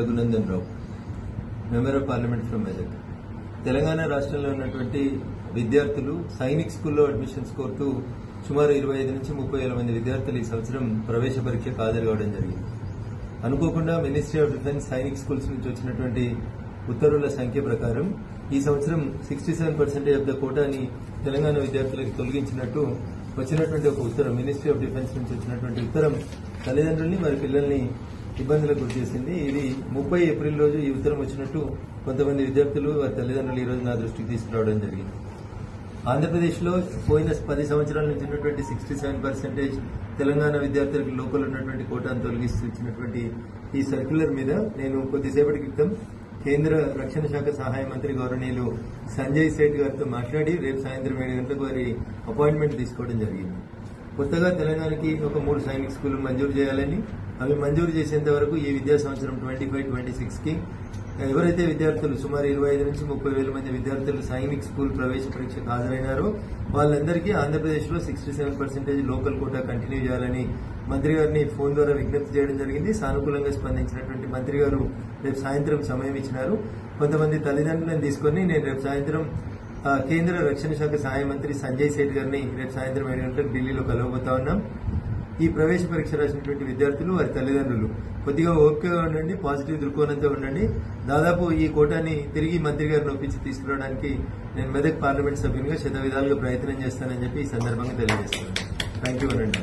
Raghunandan Rao, member of parliament from Medak. Telangana రాష్ట్రంలో ఉన్నటువంటి విద్యార్థులు సైనిక్ స్కూల్లో అడ్మిషన్స్ కోరుతూ సుమారు 25 నుంచి 30,000 మంది విద్యార్థులు ఈ సంవత్సరం ప్రవేశ పరీక్షకు హాజరు కావడం జరిగింది. అనుకోకుండా ministry of defence Sainik schools నుంచి వచ్చినటువంటి ఉత్తర్వుల సంఖ్య ప్రకారం ఈ సంవత్సరం 67% ఆఫ్ ద కోటాని తెలంగాణ విద్యార్థులకు తొలగించినట్టు వచ్చినటువంటి ఒక ఉత్తరం, మినిస్ట్రీ ఆఫ్ డిఫెన్స్ నుంచి వచ్చినటువంటి ఉత్తరం తల్లిదండ్రుల్ని మరి పిల్లల్ని ఇబ్బందులకు గురిచేసింది. ఇది 30 ఏప్రిల్ రోజు ఈ ఉత్తరం వచ్చినట్టు కొంతమంది విద్యార్థులు వారి తల్లిదండ్రులు ఈ రోజు నా దృష్టికి తీసుకురావడం జరిగింది. ఆంధ్రప్రదేశ్లో పోయిన 10 సంవత్సరాల నుంచి ఉన్నటువంటి 67% తెలంగాణ విద్యార్థులకు లోపల ఉన్నటువంటి కోటాను తొలగిస్తూ ఇచ్చినటువంటి ఈ సర్క్యులర్ మీద నేను కొద్దిసేపటి క్రితం కేంద్ర రక్షణ శాఖ సహాయ మంత్రి గౌరవనీయులు సంజయ్ సేఠ్ గారితో మాట్లాడి రేపు సాయంత్రం 7 గంటలకు వారి అపాయింట్మెంట్ తీసుకోవడం జరిగింది. కొత్తగా తెలంగాణకి ఒక 3 సైనిక్ స్కూళ్లు మంజూరు చేయాలని, అవి మంజూరు చేసేంత వరకు ఈ విద్యా సంవత్సరం 25-26 కి ఎవరైతే విద్యార్థులు సుమారు 25 నుంచి 30,000 మంది విద్యార్థులు సైనిక్ స్కూల్ ప్రవేశ పరీక్షకు హాజరైనారో వాళ్ళందరికీ ఆంధ్రప్రదేశ్లో 67% లోకల్ కోటా కంటిన్యూ చేయాలని మంత్రి గారిని ఫోన్ ద్వారా విజ్ఞప్తి చేయడం జరిగింది. సానుకూలంగా స్పందించినటువంటి మంత్రి గారు రేపు సాయంత్రం సమయం ఇచ్చినారు. కొంతమంది తల్లిదండ్రులను తీసుకుని నేను రేపు సాయంత్రం కేంద్ర రక్షణ శాఖ సహాయ మంత్రి సంజయ్ సేఠ్ గారిని రేపు సాయంత్రం 7 గంటలకు ఢిల్లీలో కలవబోతా ఉన్నాం. ఈ ప్రవేశ పరీక్ష రాసినటువంటి విద్యార్థులు వారి తల్లిదండ్రులు కొద్దిగా ఓపికగా ఉండండి, పాజిటివ్ దృక్కోణంతో ఉండండి. దాదాపు ఈ కోటాని తిరిగి మంత్రి గారిని ఒప్పించి తీసుకురావడానికి నేను మెదక్ పార్లమెంట్ సభ్యునిగా శత విధాలుగా ప్రయత్నం చేస్తానని చెప్పి ఈ సందర్భంగా తెలియజేస్తున్నాను. థ్యాంక్ యూ అనండి.